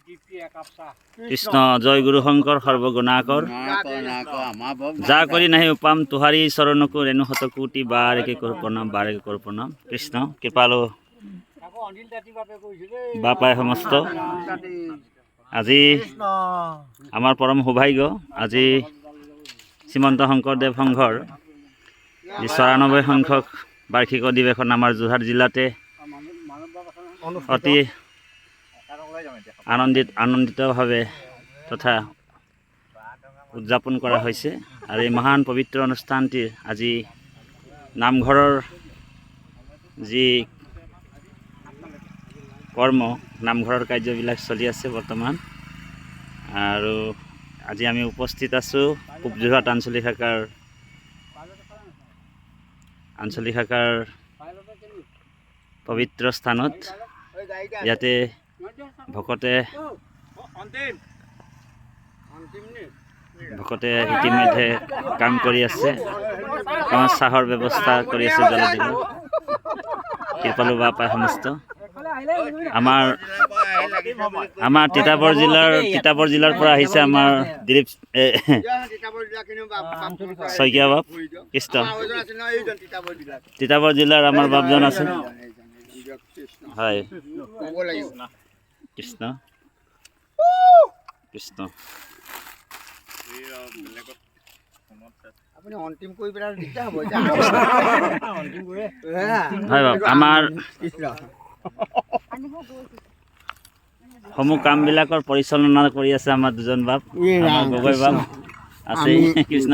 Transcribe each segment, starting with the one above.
কৃষ্ণ জয় গুৰু শঙ্কৰ সৰ্বগুণাকৰ যা কৰি নাহি উপাম তুহাৰী চৰণকো ৰেণু শতকোটি বাৰেকে কৰো প্ৰণাম কৃষ্ণ কৃপালু বাপাই সমস্ত আজি আমাৰ পৰম সৌভাগ্য আজি শ্ৰীমন্ত শংকৰদেৱ সংঘৰ ৯৪ সংখ্যক বাৰ্ষিক অধিৱেশন আমাৰ যোৰহাট জিলাতে অতি আনন্দিতভাৱে তথা উদযাপন কৰা হৈছে আৰু এই মহান পবিত্ৰ অনুষ্ঠানটিৰ আজি নামঘৰৰ যি কৰ্ম নামঘৰৰ কাৰ্যবিলাক চলি আছে বৰ্তমান আৰু আজি আমি উপস্থিত আছোঁ পূব যোৰহাট আঞ্চলিক শাখাৰ পবিত্ৰ স্থানত ইয়াতে ভকতে ইতিমধ্যে কাম কৰি আছে চাহৰ ব্যৱস্থা কৰি আছে জলদিনৰ কৃপালু বাপাই সমস্ত আমাৰ তিতাবৰ জিলাৰ পৰা আহিছে আমাৰ দিলীপ শইকীয়া বাপ কৃষ্ণ তিতাবৰ জিলাৰ আমাৰ বাপজন আছে হয় কৃষ্ণ কৃষ্ণ হয় বাপ আমাৰ সমূহ কামবিলাকৰ পৰিচালনা কৰি আছে আমাৰ দুজন বাপ আমাৰ গগৈ বাপ আছে কৃষ্ণ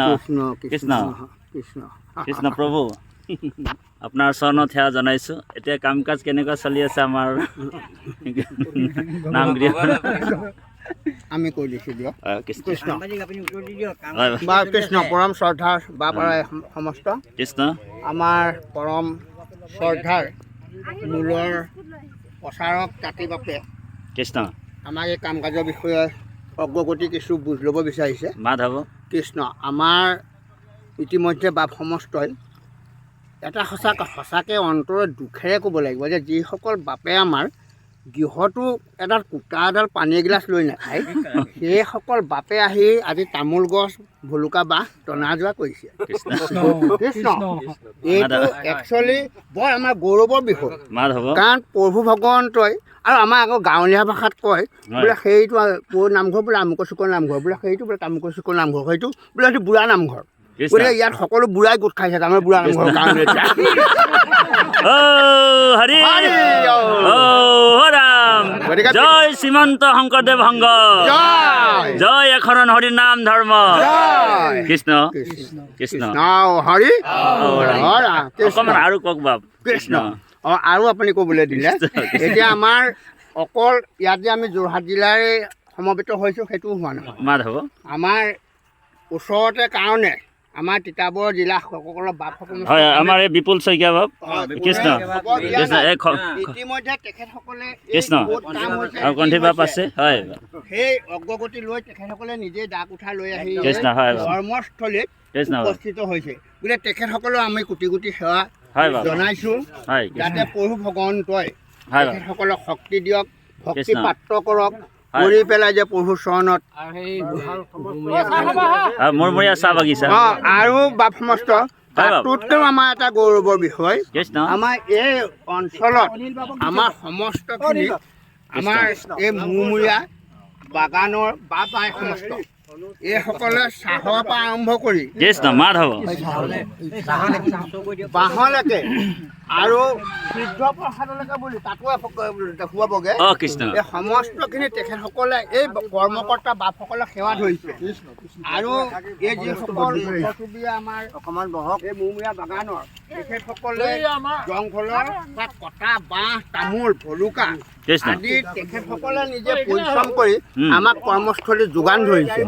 কৃষ্ণ কৃষ্ণ প্ৰভু আপোনাৰ চৰণত সেৱা জনাইছোঁ এতিয়া কাম কাজ কেনেকুৱা চলি আছে আমাৰ নামগৃহ আমি কৈ দিছোঁ দিয়ক কৃষ্ণ কৃষ্ণ পৰম শ্ৰদ্ধাৰ বাপাই সমস্ত কৃষ্ণ আমাৰ পৰম শ্ৰদ্ধাৰ মূলৰ প্ৰচাৰক তাঁতী বাপে কৃষ্ণ আমাক এই কাম কাজৰ বিষয়ে অগ্ৰগতি কিছু বুজ ল'ব বিচাৰিছে মাধৱ কৃষ্ণ আমাৰ ইতিমধ্যে বাপ সমস্তই এটা সঁচাকৈ অন্তৰৰ দুখেৰে ক'ব লাগিব যে যিসকল বাপে আমাৰ গৃহতো এডাল কুটা এডাল পানী এগিলাচ লৈ নাখায় সেইসকল বাপে আহি আজি তামোল গছ ভলুকা বাঁহ টনা যোৱা কৰিছে কৃষ্ণ এইটো একচুৱেলি বৰ আমাৰ গৌৰৱৰ বিষয় কাৰণ প্ৰভু ভগৱন্তই আৰু আমাৰ আকৌ গাঁৱলীয়া ভাষাত কয় বোলে সেইটো নামঘৰ বোলে আমুকৰ চুকৰ নামঘৰ বোলে সেইটো বোলে তামুকৰ চুকৰ নামঘৰ সেইটো বোলে সেইটো বুঢ়া নামঘৰ গতিকে ইয়াত সকলো বুঢ়াই গোট খাইছে আমাৰ বুঢ়া নামঘৰ কাৰণে জয় শ্ৰীমন্ত শংকৰদেৱ সংঘ জয় এখন হৰি নাম ধৰ্ম কৃষ্ণ কৃষ্ণ হৰি অকণমান আৰু কওক বাপ কৃষ্ণ আৰু আপুনি ক'বলৈ দিলে এতিয়া আমাৰ অকল ইয়াত যে আমি যোৰহাট জিলাৰে সমবেত হৈছোঁ সেইটো হোৱা নহয় মাধৱ আমাৰ ওচৰতে কাৰণে আমাৰ তিতাবৰ জিলা সকলৰ বাপসকল হয় আমাৰ এই বিপুল শইকীয়া বাপ কৃষ্ণ কৃষ্ণ ইতিমধ্যে তেখেতসকলে কৃষ্ণ আৰু কণ্ঠী বাপ আছে হয় সেই অগ্ৰগতি লৈ তেখেতসকলে নিজে ডাক উঠাই লৈ আহি কৃষ্ণ হয় কৰ্মস্থলীত কৃষ্ণ উপস্থিত হৈছে গতিকে তেখেতসকলেও আমি কোটি কোটি সেৱা জনাইছোঁ যাতে প্ৰভু ভগৱন্তই তেখেতসকলক শক্তি দিয়ক ভক্তি পাত্ৰ কৰক কৰি পেলাই যে প্ৰভুৰ চৰণত মূৰমূৰীয়া চাহ বাগিচা আৰু বাপ সমস্ত তাতোতকৈও আমাৰ এটা গৌৰৱৰ বিষয় আমাৰ এই অঞ্চলত আমাৰ সমস্তখিনি আমাৰ এই মূৰমূৰীয়া বাগানৰ বাপাই সমস্ত এইসকলে চাহৰ পৰা আৰম্ভ কৰি বাঁহলৈকে আৰু সিদ্ধ প্ৰসাদলৈকে বুলি তাতো দেখুৱাবগৈ এই সমস্তখিনি তেখেতসকলে এই কৰ্মকৰ্তা বাপসকলে সেৱা ধৰিছে আৰু এই যিসকল চুবুৰীয়া আমাৰ অকণমান বহক এই মূৰমূৰীয়া বাগানৰ তেখেতসকলে জংঘলৰ বা কটা বাঁহ তামোল ভলুকা আদি তেখেতসকলে নিজে পৰিশ্ৰম কৰি আমাক কৰ্মস্থলী যোগান ধৰিছে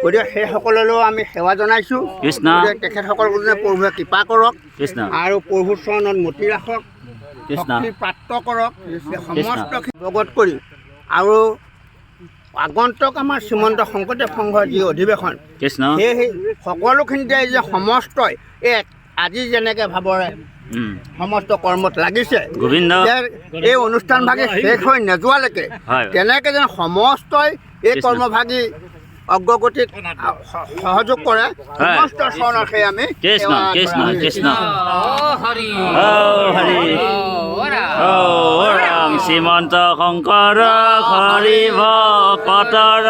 গতিকে সেইসকললৈও আমি সেৱা জনাইছোঁ তেখেতসকলৰ প্ৰভুৱে কৃপা কৰক আৰু প্ৰভুৰ চৰণত মতি ৰাখক শক্তি প্ৰাপ্ত কৰক সমস্তখিনি অৱগত কৰি আৰু আগন্তুক আমাৰ শ্ৰীমন্ত শংকৰদেৱ সংঘৰ যি অধিৱেশন সেই সকলোখিনিতে যে সমস্তই এই আজি যেনেকৈ ভাৱৰে সমস্ত কৰ্মত লাগিছে গোবিন্দ এই অনুষ্ঠানভাগি শেষ হৈ নোযোৱালৈকে কেনেকৈ যেন সমস্তই এই কৰ্মভাগী অগ্ৰগতিত সহযোগ কৰে সমস্ত চৰণে আমি কৃষ্ণ কৃষ্ণ কৃষ্ণ হৰি ৰাম শ্ৰীমন্ত শংকৰ হৰি ভকতৰ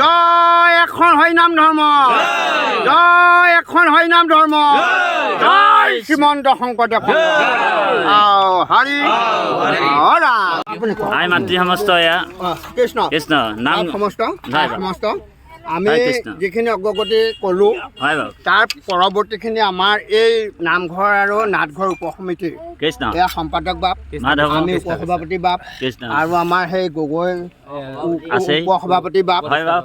জয় এখন হৰিনাম ধৰ্ম জয় এখন হৰিনাম ধৰ্ম জয় শ্ৰীমন্ত শংকৰদেৱ হৰি আই মাতৃ সমস্ত এয়া কৃষ্ণ কৃষ্ণ নাম সমস্ত সমস্ত আমি কৃষ্ণ। যিখিনি অগ্ৰগতি ক'লোঁ হয় বাৰু তাৰ পৰৱৰ্তীখিনি আমাৰ এই নামঘৰ আৰু নাটঘৰ উপসমিতিৰ কৃষ্ণ এয়া সম্পাদক বাপ মাধৱ আমি উপসভাপতি বাপ কৃষ্ণ আৰু আমাৰ সেই গগৈ আছেই। উপসভাপতি বাপ হয় বাপ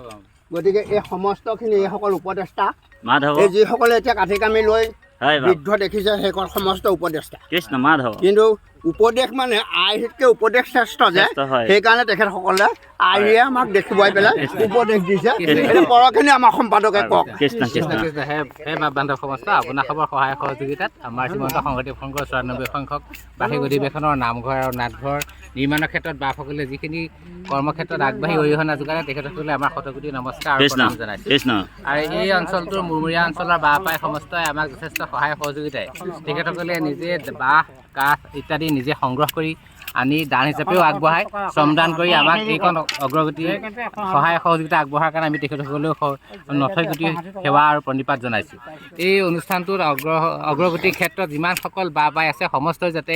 গতিকে এই সমস্তখিনি এইসকল উপদেষ্টা মাধৱ এই যিসকলে এতিয়া কাঠি কামি লৈ হয় বাপ বৃদ্ধ দেখিছে সেইসকল সমস্ত উপদেষ্টা কৃষ্ণ মাধৱ কিন্তু উপদেশ মানে আইতকৈ উপদেশ শ্ৰেষ্ঠ যে শ্ৰেষ্ঠ হয়। সেইকাৰণে তেখেতসকলে আইয়ে আমাক দেখুৱাই পেলাই উপদেশ দিছে এতিয়া পৰখিনি আমাৰ সম্পাদকে কওক কৃষ্ণ কৃষ্ণ সেই বান্ধৱ সমস্ত আপোনাৰ খবৰ সহায় সহযোগিতাত আমাৰ শ্ৰীমন্ত শংকৰদেৱ সংঘৰ 94 সংখ্যক বাৰ্ষিক অধিৱেশনৰ নামঘৰ আৰু নাটঘৰ নিৰ্মাণৰ ক্ষেত্ৰত বাপসকলে যিখিনি কৰ্মক্ষেত্ৰত আগবাঢ়ি অৰিহণা যোগালে তেখেতসকলে আমাৰ শতকোটি নমস্কাৰ আৰু কৃষ্ণ প্ৰণাম জনাইছোঁ কৃষ্ণ আৰু এই অঞ্চলটোৰ মুৰমূৰীয়া অঞ্চলৰ বাঁহ পাই সমস্তই আমাক যথেষ্ট সহায় সহযোগিতাই তেখেতসকলে নিজে বাঁহ কাঠ ইত্যাদি নিজে সংগ্ৰহ কৰি আনি দান হিচাপেও আগবঢ়ায় শ্ৰমদান কৰি আমাক এইকণ অগ্ৰগতি সহায় সহযোগিতা আগবঢ়াৰ কাৰণে আমি তেখেতসকলেও নথৈ গুটি সেৱা আৰু প্ৰণিপাত জনাইছোঁ এই অনুষ্ঠানটোত অগ্ৰগতিৰ ক্ষেত্ৰত যিমানসকল বাঁহ পাই আছে সমস্তই যাতে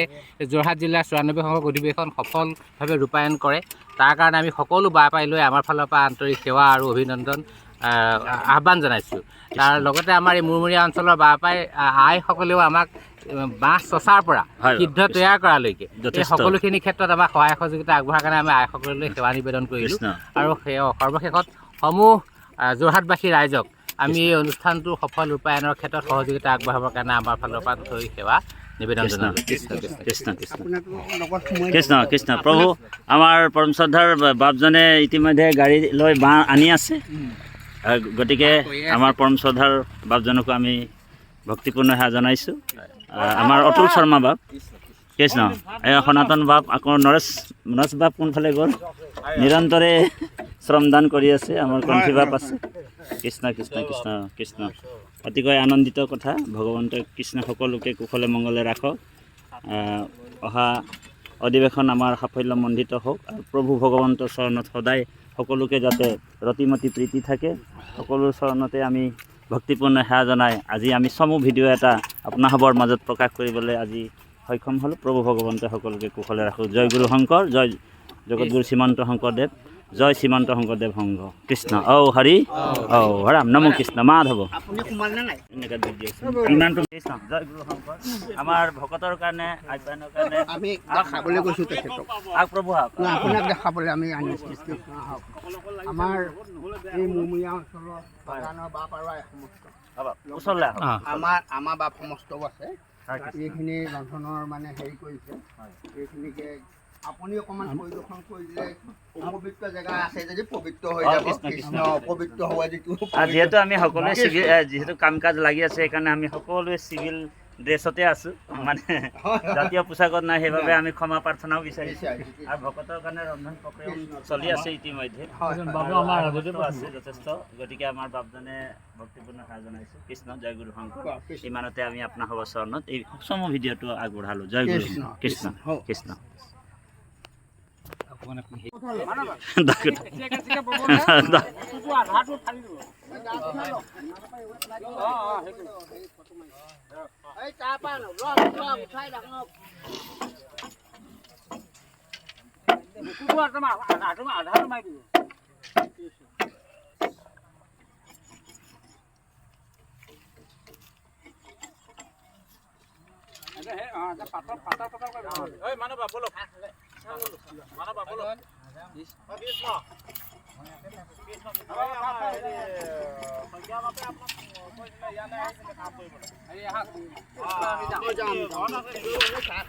যোৰহাট জিলাৰ 94 সংখ্যক অধিৱেশন সফলভাৱে ৰূপায়ণ কৰে তাৰ কাৰণে আমি সকলো বাঁহ পাই লৈ আমাৰ ফালৰ পৰা আন্তৰিক সেৱা আৰু অভিনন্দন আহ্বান জনাইছোঁ তাৰ লগতে আমাৰ এই মুৰমূৰীয়া অঞ্চলৰ বাঁহ পাই আইসকলেও আমাক বাঁহ চচাৰ পৰা সিদ্ধ তৈয়াৰ কৰালৈকে এই সকলোখিনি ক্ষেত্ৰত আমাক সহায় সহযোগিতা আগবঢ়াৰ কাৰণে আমি আইসকললৈ সেৱা নিবেদন কৰিলোঁ আৰু সৰ্বশেষত সমূহ যোৰহাটবাসী ৰাইজক আমি এই অনুষ্ঠানটো সফল ৰূপায়ণৰ ক্ষেত্ৰত সহযোগিতা আগবঢ়াবৰ কাৰণে আমাৰ ফালৰ পৰা আন্তৰিক সেৱা নিবেদন জনালোঁ কৃষ্ণ কৃষ্ণ কৃষ্ণ কৃষ্ণ কৃষ্ণ কৃষ্ণ প্ৰভু আমাৰ পৰম শ্ৰদ্ধাৰ বাপজনে ইতিমধ্যে গাড়ী লৈ বাঁহ আনি আছে গতিকে আমাৰ পৰম শ্ৰদ্ধাৰ বাপজনকো আমি ভক্তিপূৰ্ণ সেৱা জনাইছোঁ আমাৰ অতুল শৰ্মা বাপ কৃষ্ণ এই সনাতন বাপ আকৌ নৰেশ বাপ কোনফালে গ'ল নিৰন্তৰে শ্ৰমদান কৰি আছে আমাৰ কণ্ঠী বাপ আছে কৃষ্ণ কৃষ্ণ কৃষ্ণ কৃষ্ণ অতিকৈ আনন্দিত কথা ভগৱন্তই কৃষ্ণ সকলোকে কুশলে মংগলে ৰাখক অহা অধিৱেশন আমাৰ সাফল্যমণ্ডিত হওক আৰু প্ৰভু ভগৱন্তৰ চৰণত সদায় সকলোকে যাতে ৰতিমতি প্ৰীতি থাকে সকলোৰ চৰণতে আমি ভক্তিপূৰ্ণ সেৱা জনাই আজি আমি চমু ভিডিঅ' এটা আপোনাসৱৰ মাজত প্ৰকাশ কৰিবলৈ আজি সক্ষম হ'লোঁ প্ৰভু ভগৱন্তে সকলোকে কুশলে ৰাখক জয় গুৰু শংকৰ জয় জগতগুৰু শ্ৰীমন্ত শংকৰদেৱ জয় শ্ৰীমন্ত শংকৰদেৱ সংঘ কৃষ্ণ হৰি ৰাম নমো কৃষ্ণ মাধৱ ইমানটো কৃষ্ণ জয় গুৰু শংকৰ আমাৰ ভকতৰ কাৰণে আপ্যায়নৰ কাৰণে আমি খাবলৈ গৈছোঁ তেখেতক প্ৰভু আপোনাক দেখাবলৈ আমি আনিছোঁ আমাৰ এই মুৰমূৰীয়া অঞ্চলৰ বাগানৰ বাপ আৰু আই সমস্ত ওচৰলৈ আমাৰ বাপ সমস্তও আছে এইখিনি ৰন্ধনৰ মানে হেৰি কৰিছে এইখিনিকে আপুনি অকণমান পৰিদৰ্শন কৰিলে অপবিত্ৰ জেগা আছে যদি পবিত্ৰ হৈ যাব কৃষ্ণ অপবিত্ৰ হোৱা যিটো যিহেতু আমি সকলোৱে চিভিল যিহেতু কাম কাজ লাগি আছে সেইকাৰণে আমি সকলোৱে চিভিল ড্ৰেছতে আছোঁ মানে জাতীয় পোচাকত নাই সেইবাবে আমি ক্ষমা প্ৰাৰ্থনাও বিচাৰিছোঁ আৰু ভকতৰ কাৰণে ৰন্ধন প্ৰক্ৰিয়া চলি আছে ইতিমধ্যে আছে যথেষ্ট গতিকে আমাৰ বাপজনে ভক্তিপূৰ্ণ সেৱা জনাইছোঁ কৃষ্ণ জয় গুৰু শংকৰ ইমানতে আমি আপোনাৰ সবৰ চৰণত এই চমু ভিডিঅ'টো আগবঢ়ালোঁ জয় গুৰু কৃষ্ণ কৃষ্ণ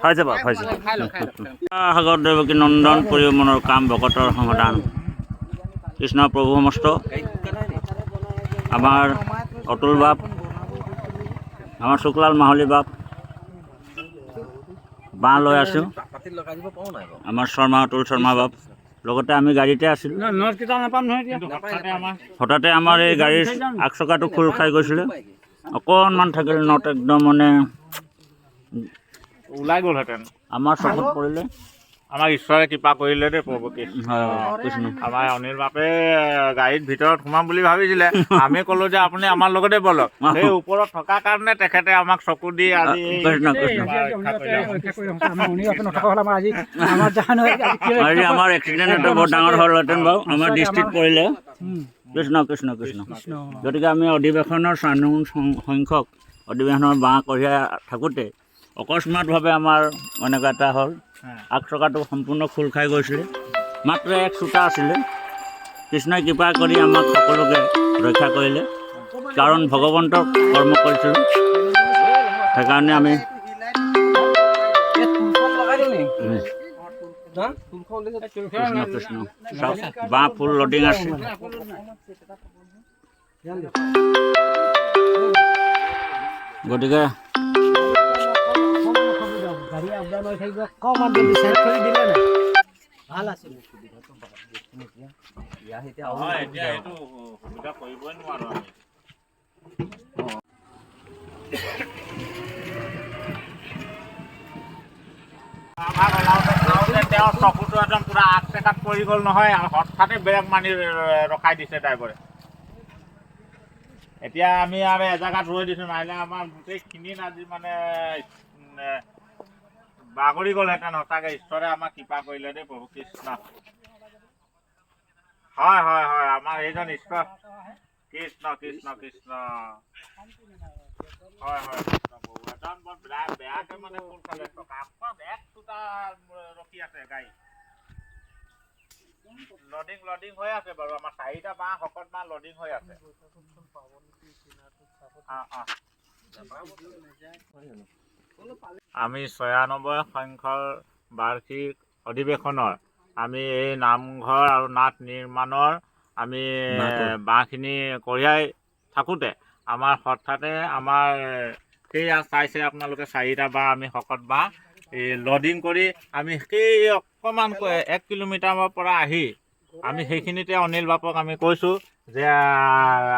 হৈ যাব সাগৰ দেৱকী নন্দন কৰি মনৰ কাম ভকতৰ সমাধান কৃষ্ণ প্ৰভু সমস্ত আমাৰ অতুল বাপ আমাৰ শুক্লাল মাহলী বাপ বাঁহ লৈ আছোঁ আমাৰ শৰ্মা অতুল শৰ্মা বাপ লগতে আমি গাড়ীতে আছিলোঁ হঠাতে আমাৰ এই গাড়ীৰ আগ চকাটো খোল খাই গৈছিলে অকণমান থাকিলে নট একদম মানে ওলাই গ'লহেঁতেন আমাৰ চকুত পৰিলে আমাক ঈশ্বৰে কৃপা কৰিলে দেই প্ৰভু কৃষ্ণ আমাৰ অনিল বাপে গাড়ীত ভিতৰত সোমাম বুলি ভাবিছিলে আমি ক'লো যে আপুনি আমাৰ লগতে বলক সেই ওপৰত থকা কাৰণে তেখেতে আমাক চকু দি আজি কৃষ্ণ কৃষ্ণ আজি আমাৰ এক্সিডেণ্ট এটা বৰ ডাঙৰ হ'লহেঁতেন বাৰু আমাৰ দৃষ্টিত পৰিলে কৃষ্ণ কৃষ্ণ কৃষ্ণ গতিকে আমি অধিৱেশনৰ সংখ্যক অধিৱেশনৰ বাঁহ কঢ়িয়াই থাকোঁতে অকস্মাতভাৱে আমাৰ এনেকুৱা এটা হ'ল আগ চকাটো সম্পূৰ্ণ খোল খাই গৈছিলে মাত্ৰ এক চোতা আছিলে কৃষ্ণই কৃপা কৰি আমাক সকলোকে ৰক্ষা কৰিলে কাৰণ ভগৱন্তক কৰ্ম কৰিছিলোঁ সেইকাৰণে আমি কৃষ্ণ কৃষ্ণ চাওক বাঁহ ফুল লডিং আছে গতিকে তেওঁৰ চকুটো একদম পুৰা আগ চেকাত পৰি গ'ল নহয় হঠাতে ব্ৰেক মানি ৰখাই দিছে ড্ৰাইভাৰে এতিয়া আমি আৰু এজেগাত ৰৈ দিছোঁ নাহিলে আমাৰ গোটেইখিনি আজি মানে বাগৰি গ'লহেঁতেন সঁচাকৈ ঈশ্বৰে আমাক কৃপা কৰিলে দেই প্ৰভু কৃষ্ণ হয় হয় হয় আমাৰ এইজন ঈশ্বৰ কৃষ্ণ কৃষ্ণ কৃষ্ণ হয় হয় কৃষ্ণ প্ৰভু এজন বৰ বেয়াকৈ মানে কোন খালে টকা এক দুটা ৰখি আছে গাড়ী লডিং হৈ আছে বাৰু আমাৰ 4টা বাঁহ শকত বাঁহ লডিং হৈ আছে আমি 96 সংখ্যৰ বাৰ্ষিক অধিৱেশনৰ আমি এই নামঘৰ আৰু নাট নিৰ্মাণৰ আমি বাঁহখিনি কঢ়িয়াই থাকোঁতে আমাৰ হঠাতে আমাৰ সেয়া চাইছে আপোনালোকে 4টা বাঁহ আমি শকত বাঁহ এই লডিং কৰি আমি সেই অকণমান 1 কিলোমিটাৰৰ পৰা আহি আমি সেইখিনিতে অনিল বাপক আমি কৈছোঁ যে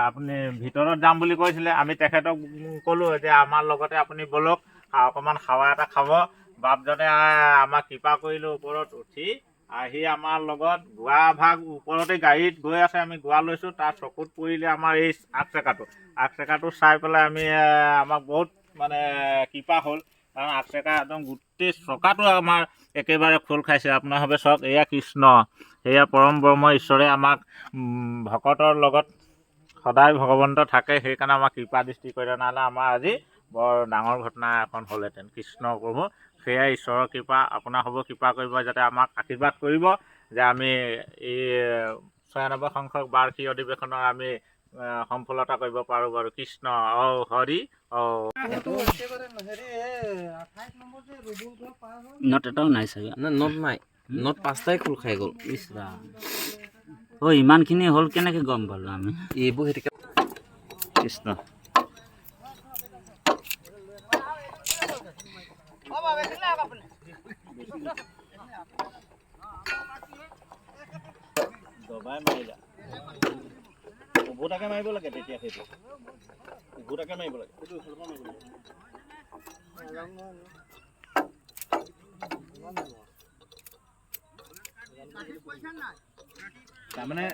আপুনি ভিতৰত যাম বুলি কৈছিলে আমি তেখেতক ক'লোঁ যে আমাৰ লগতে আপুনি বলক অকণমান খাৱা এটা খাব বাপজনে আমাক কৃপা কৰিলোঁ ওপৰত উঠি আহি আমাৰ লগত গোৱা ভাগ ওপৰতে গাড়ীত গৈ আছে আমি গোৱা লৈছোঁ তাৰ চকুত পৰিলে আমাৰ এই আগ চেকাটো চাই পেলাই আমি আমাক বহুত মানে কৃপা হ'ল কাৰণ আগ চেকা একদম গোটেই চকাটো আমাৰ একেবাৰে খোল খাইছে আপোনাৰ ভাবে চাওক এয়া কৃষ্ণ এয়া পৰম ব্ৰহ্ম ঈশ্বৰে আমাক ভকতৰ লগত সদায় ভগৱন্ত থাকে সেইকাৰণে আমাক কৃপা দৃষ্টি কৰিলে নহ'লে আমাৰ আজি বৰ ডাঙৰ ঘটনা এখন হ'লহেঁতেন কৃষ্ণ প্ৰভু সেয়াই ঈশ্বৰৰ কৃপা আপোনাৰ হ'ব কৃপা কৰিব যাতে আমাক আশীৰ্বাদ কৰিব যে আমি এই 96 সংখ্যক বাৰ্ষিক অধিৱেশনৰ আমি সফলতা কৰিব পাৰোঁ বাৰু কৃষ্ণ হৰি নট এটাও নাই চাগে নট নাই নট 5টাই খোল খাই গ'ল ইমানখিনি হ'ল কেনেকৈ গম পালোঁ আমি এইবোৰ সেইটো কৃষ্ণ দবাই মাৰিলা উভতাকে মাৰিব লাগে তেতিয়া সেইটো উভতাকে মাৰিব লাগে তাৰমানে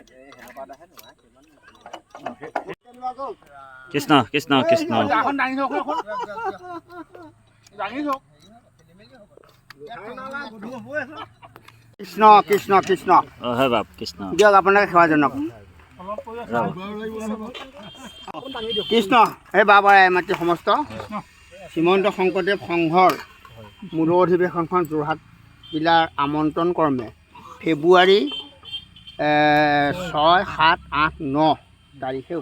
কৃষ্ণ কৃষ্ণ কৃষ্ণ কৃষ্ণ কৃষ্ণ কৃষ্ণ হয় বাপ কৃষ্ণ দিয়ক আপোনালোকে সেৱাজনক কৃষ্ণ সেই বাবাই মাতি সমস্ত শ্ৰীমন্ত শংকৰদেৱ সংঘৰ মূল অধিৱেশনখন যোৰহাট জিলাৰ আমন্ত্ৰণ ক্ৰমে ফেব্ৰুৱাৰী 6, 7, 8, 9 তাৰিখে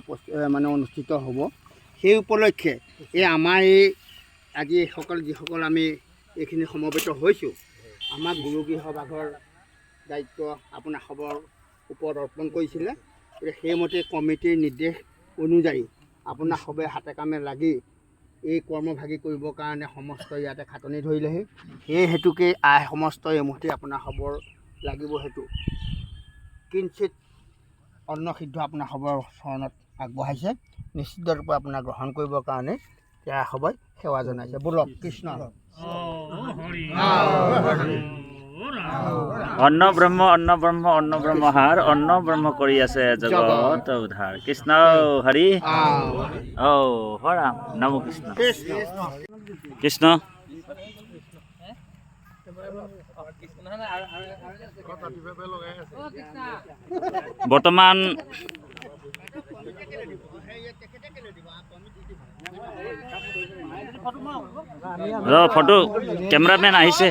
অনুষ্ঠিত হ'ব। সেই উপলক্ষে আমাৰ আজি যিসকল আমি এইখিনি সমবেত হৈছোঁ, আমাক গুৰুগৃহ ভাগৰ দায়িত্ব আপোনাৰ খবৰ ওপৰত অৰ্পণ কৰিছিলে। সেইমতে কমিটিৰ নিৰ্দেশ অনুযায়ী আপোনাৰ সবে হাতে কামে লাগি এই কৰ্মভাগী কৰিবৰ কাৰণে সমস্ত ইয়াতে খাটনি ধৰিলেহি। সেই হেতুকে সমস্ত এমুঠি আপোনাৰ খবৰ লাগিব হেতু কিঞ্চিত অন্ন সিদ্ধ আপোনাৰ খবৰ চৰণত আগবঢ়াইছে। নিশ্চিত ৰূপে আপোনাৰ গ্ৰহণ কৰিবৰ কাৰণে তেওঁ সবাই সেৱা জনাইছে। বলক কৃষ্ণ। অন্ন ব্ৰহ্ম অন্ন ব্ৰহ্ম অন্ন ব্ৰহ্মহাৰ অন্ন ব্ৰহ্ম কৰি আছে জগত উদ্ধাৰ। কৃষ্ণ হৰি হৰাম নম কৃষ্ণ কৃষ্ণ। বৰ্তমান ফটো কেমেৰামেন আহিছে।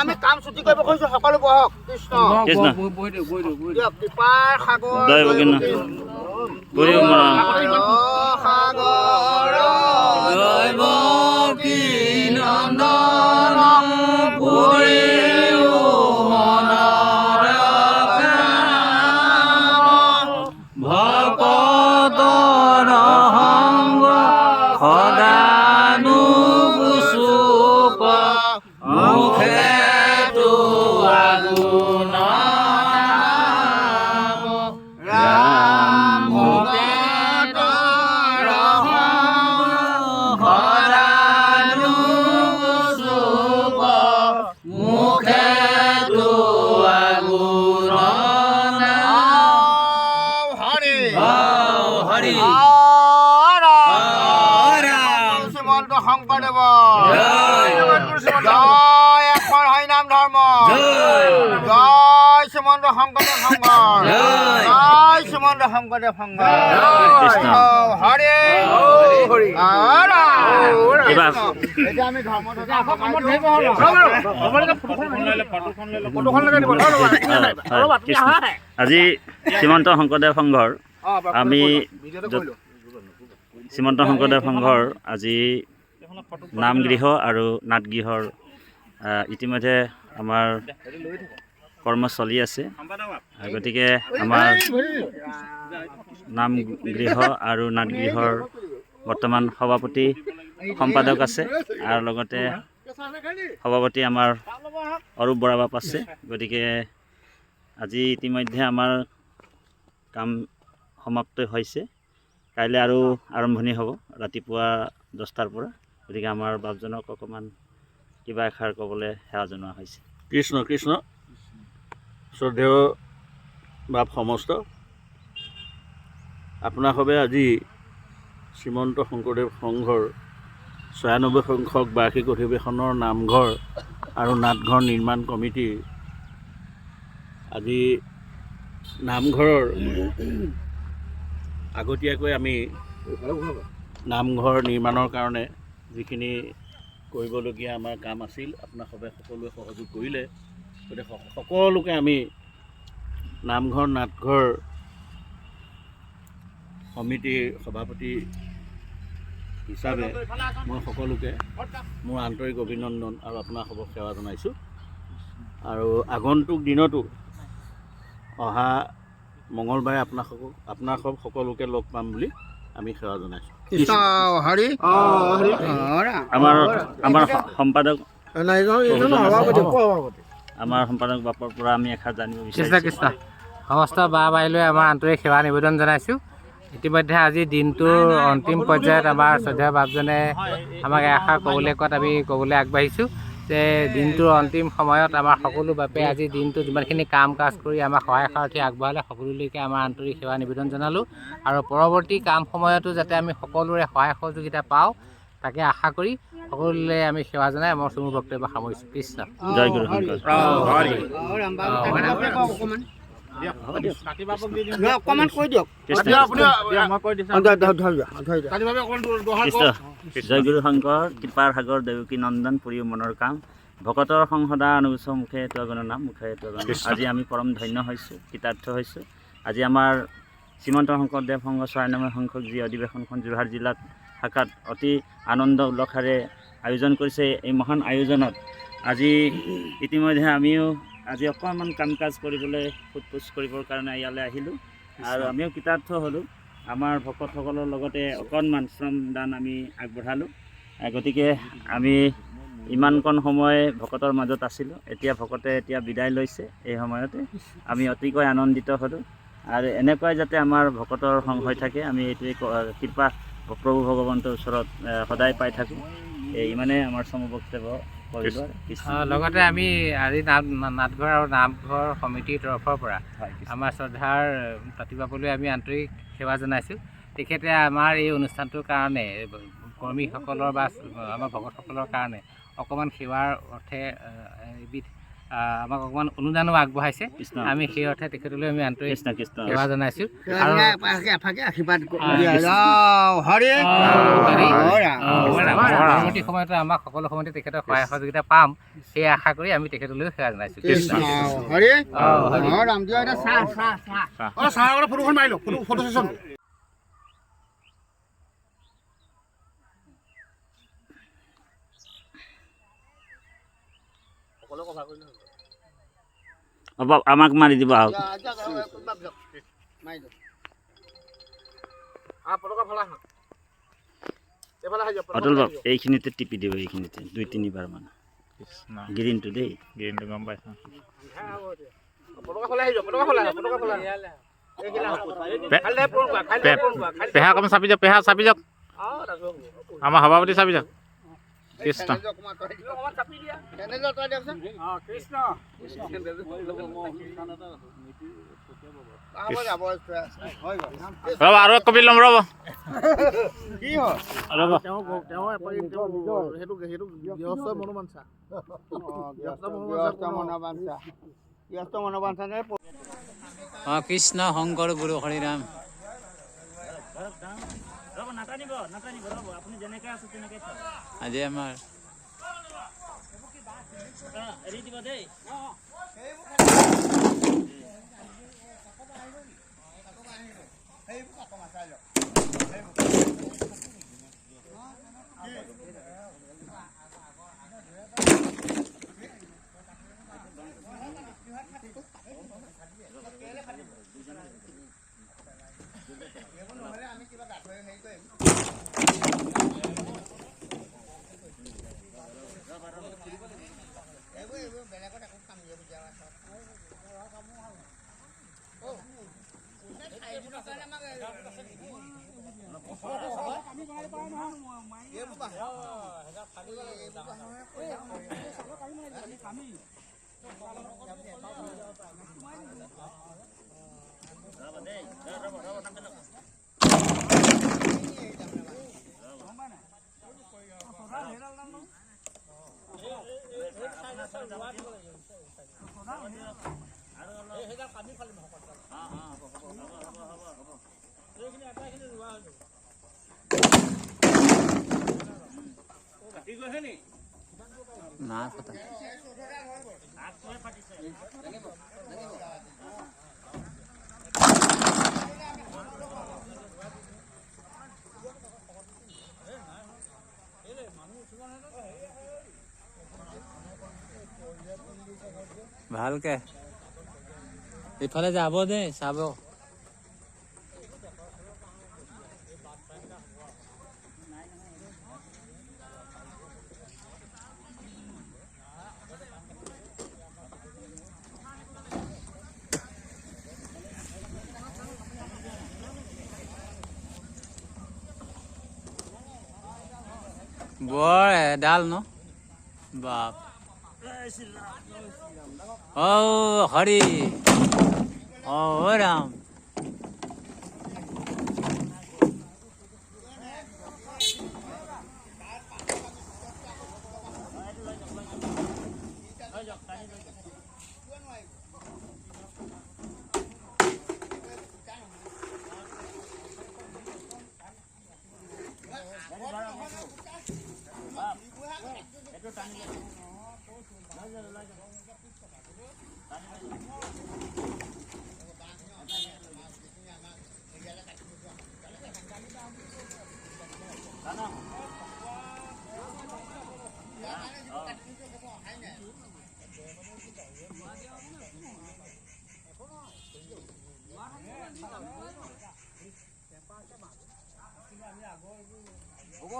আমি কাম ছুটি কৰিব খুজিছোঁ, সকলো বহক। কৃষ্ণ কৃষ্ণ কৃপাৰ সাগৰ শ্ৰীমন্ত শংকৰদেৱ জয়। এখন হৰিনাম ধৰ্ম জয়। শ্ৰীমন্ত শংকৰদেৱ সংঘ জয়। শ্ৰীমন্ত শংকৰদেৱ সংঘ হৰি হৰি। এতিয়া আমি আজি শ্ৰীমন্ত শংকৰদেৱ সংঘৰ শ্ৰীমন্ত শংকৰদেৱ সংঘৰ আজি নামগৃহ আৰু নাটগৃহৰ ইতিমধ্যে আমাৰ কৰ্ম চলি আছে। গতিকে আমাৰ নামগৃহ আৰু নাটগৃহৰ বৰ্তমান সভাপতি সম্পাদক আছে আৰু লগতে সভাপতি আমাৰ অৰূপ বৰা বাপ আছে। গতিকে আজি ইতিমধ্যে আমাৰ কাম সমাপ্ত হৈছে। কাইলৈ আৰু আৰম্ভণি হ'ব ৰাতিপুৱা 10টাৰ পৰা। গতিকে আমাৰ বাপজনক অকণমান কিবা এষাৰ ক'বলৈ সেৱা জনোৱা হৈছে। কৃষ্ণ কৃষ্ণ। শ্ৰদ্ধেয় বাপ সমস্ত, আপোনাৰ সবে আজি শ্ৰীমন্ত শংকৰদেৱ সংঘৰ 96 সংখ্যক বাৰ্ষিক অধিৱেশনৰ নামঘৰ আৰু নাটঘৰ নিৰ্মাণ কমিটিৰ আজি নামঘৰৰ আগতীয়াকৈ আমি নামঘৰ নিৰ্মাণৰ কাৰণে যিখিনি কৰিবলগীয়া আমাৰ কাম আছিল, আপোনাৰ সবে সকলোৱে সহযোগ কৰিলে। গতিকে সকলোকে আমি নামঘৰ নাটঘৰ সমিতিৰ সভাপতি হিচাপে মই সকলোকে মোৰ আন্তৰিক অভিনন্দন আৰু আপোনাৰ সবক সেৱা জনাইছোঁ। আৰু আগন্তুক দিনতো অহা মঙলবাৰে আপোনাৰ সকলোকে লগ পাম বুলি আমি সেৱা জনাইছোঁ। আমাৰ সম্পাদক বাপৰ পৰা আমি এষাৰ জানিব বিচাৰিছোঁ। কৃষ্ণ সমস্ত বা বাইলৈ আমাৰ আন্তৰিক সেৱা নিবেদন জনাইছোঁ। ইতিমধ্যে আজি দিনটোৰ অন্তিম পৰ্যায়ত আমাৰ শ্ৰদ্ধেয় বাপজনে আমাক এষাৰ ক'বলৈ কোৱাত আমি ক'বলৈ আগবাঢ়িছোঁ যে দিনটোৰ অন্তিম সময়ত আমাৰ সকলো বাপে আজি দিনটো যিমানখিনি কাম কাজ কৰি আমাক সহায় সাৰথি আগবঢ়ালে সকলোলৈকে আমাৰ আন্তৰিক সেৱা নিবেদন জনালোঁ। আৰু পৰৱৰ্তী কাম সময়তো যাতে আমি সকলোৰে সহায় সহযোগিতা পাওঁ তাকে আশা কৰি সকলোলৈ আমি সেৱা জনাই আমাৰ চমু বক্তব্য সামৰিছোঁ। কৃষ্ণ জয় গুৰু শংকৰ। অকণমান কৈ দিয়ক কৃষ্ণ জয় গুৰু শংকৰ কৃপাৰ সাগৰ দেৱকী নন্দন পুৰী মনৰ কাম ভকতৰ সংসদা অনুচ মুখে তোৱাগণৰ নাম মুখে তোৱাগণৰ আজি আমি পৰম ধন্য হৈছোঁ কৃতাৰ্থ হৈছোঁ আজি আমাৰ শ্ৰীমন্ত শংকৰদেৱ সংঘ 6 নম্বৰ সংখ্যক যি অধিৱেশনখন যোৰহাট জিলাত শাখাত অতি আনন্দ উল্লাসেৰে আয়োজন কৰিছে এই মহান আয়োজনত আজি ইতিমধ্যে আমিও আজি অকণমান কাম কাজ কৰিবলৈ সোধ পোছ কৰিবৰ কাৰণে ইয়ালৈ আহিলোঁ আৰু আমিও কৃতাৰ্থ হ'লোঁ আমাৰ ভকতসকলৰ লগতে অকণমান শ্ৰমদান আমি আগবঢ়ালোঁ গতিকে আমি ইমানকণ সময় ভকতৰ মাজত আছিলোঁ এতিয়া ভকতে এতিয়া বিদায় লৈছে এই সময়তে আমি অতিকৈ আনন্দিত হ'লোঁ আৰু এনেকুৱাই যাতে আমাৰ ভকতৰ হৈ থাকে আমি এইটোৱে কৃপা প্ৰভু ভগৱন্তৰ ওচৰত সদায় পাই থাকোঁ ইমানে আমাৰ সমবক্তব্য লগতে আমি আজি নাটঘৰ আৰু নামঘৰ সমিতিৰ তৰফৰ পৰা আমাৰ শ্ৰদ্ধাৰ প্ৰতিভাবলৈ আমি আন্তৰিক সেৱা জনাইছোঁ তেখেতে আমাৰ এই অনুষ্ঠানটোৰ কাৰণে কৰ্মীসকলৰ বা আমাৰ ভকতসকলৰ কাৰণে অকণমান সেৱাৰ অৰ্থে এবিধ আমাক অকণমান অনুদানো আগবঢ়াইছে আমি সেই অৰ্থে তেখেতলৈ আমি আন্তৰিক সেৱা জনাইছোঁ আৰু পৰৱৰ্তী সময়তো আমাক সকলো সময়তে তেখেতৰ সহায় সহযোগিতা পাম সেই আশা কৰি আমি তেখেতলৈ সেৱা জনাইছোঁ হ'ব আমাক মাৰি দিব আহক অতুল বাবু এইখিনিতে টিপি দিব এইখিনিতে 2-3 বাৰ মান গ্ৰীণটো দেই গ্ৰীণটো গম পাইছোঁ পেহা অকণমান চাপি যাওক পেহা চাপি যাওক আমাৰ সভাপতি চাপি যাওক কৃষ্ণ ৰ'ব আৰু এক কপি ল'ম ৰ'ব কৃষ্ণ শংকৰ গুৰু হৰিৰাম আজি আমাৰ না কথা ভালকে ইফালে যাব দে চাব বৰ এডাল ন বাপ ও হৰি ও ৰাম হ'ব